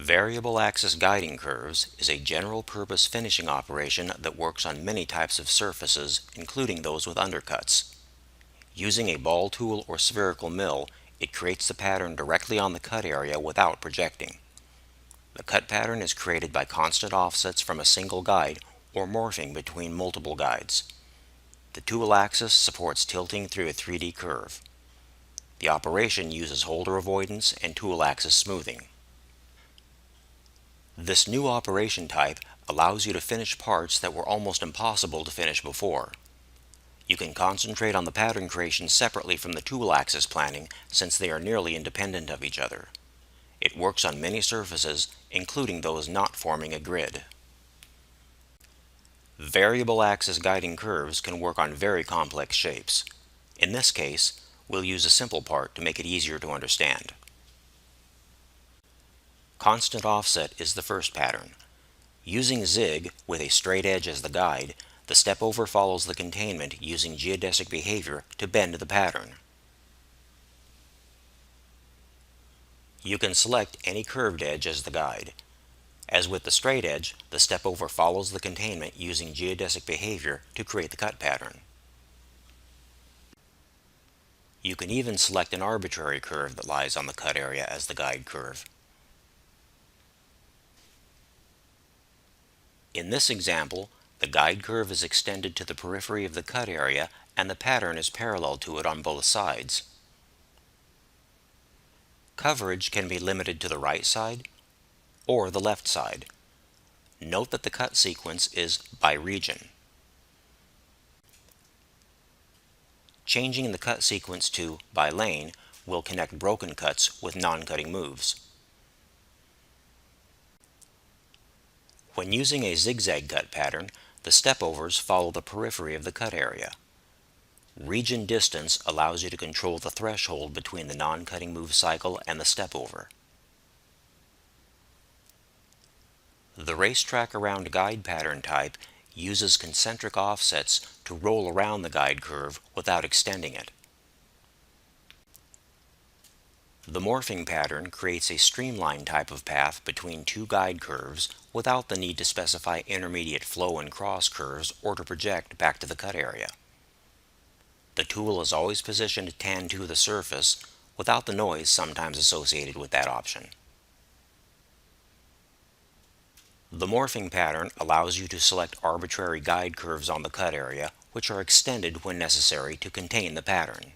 Variable axis guiding curves is a general-purpose finishing operation that works on many types of surfaces, including those with undercuts. Using a ball tool or spherical mill, it creates the pattern directly on the cut area without projecting. The cut pattern is created by constant offsets from a single guide or morphing between multiple guides. The tool axis supports tilting through a 3D curve. The operation uses holder avoidance and tool axis smoothing. This new operation type allows you to finish parts that were almost impossible to finish before. You can concentrate on the pattern creation separately from the tool axis planning since they are nearly independent of each other. It works on many surfaces, including those not forming a grid. Variable axis guiding curves can work on very complex shapes. In this case, we'll use a simple part to make it easier to understand. Constant offset is the first pattern. Using zig with a straight edge as the guide, the step-over follows the containment using geodesic behavior to bend the pattern. You can select any curved edge as the guide. As with the straight edge, the step-over follows the containment using geodesic behavior to create the cut pattern. You can even select an arbitrary curve that lies on the cut area as the guide curve. In this example, the guide curve is extended to the periphery of the cut area and the pattern is parallel to it on both sides. Coverage can be limited to the right side or the left side. Note that the cut sequence is by region. Changing the cut sequence to by lane will connect broken cuts with non-cutting moves. When using a zigzag cut pattern, the step-overs follow the periphery of the cut area. Region distance allows you to control the threshold between the non-cutting move cycle and the step-over. The racetrack around guide pattern type uses concentric offsets to roll around the guide curve without extending it. The morphing pattern creates a streamlined type of path between two guide curves without the need to specify intermediate flow and cross curves or to project back to the cut area. The tool is always positioned tan to the surface without the noise sometimes associated with that option. The morphing pattern allows you to select arbitrary guide curves on the cut area, which are extended when necessary to contain the pattern.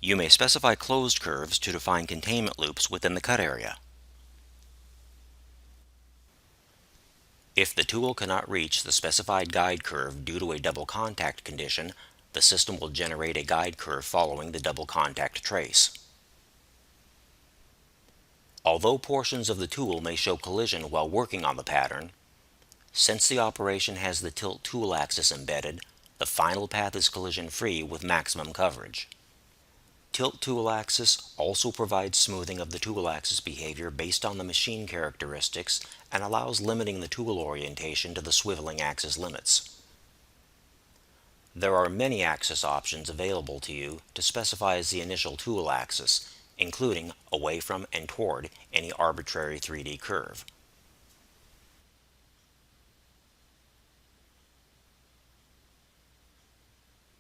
You may specify closed curves to define containment loops within the cut area. If the tool cannot reach the specified guide curve due to a double contact condition, the system will generate a guide curve following the double contact trace. Although portions of the tool may show collision while working on the pattern, since the operation has the tilt tool axis embedded, the final path is collision-free with maximum coverage. Tilt tool axis also provides smoothing of the tool axis behavior based on the machine characteristics and allows limiting the tool orientation to the swiveling axis limits. There are many axis options available to you to specify as the initial tool axis, including away from and toward any arbitrary 3D curve.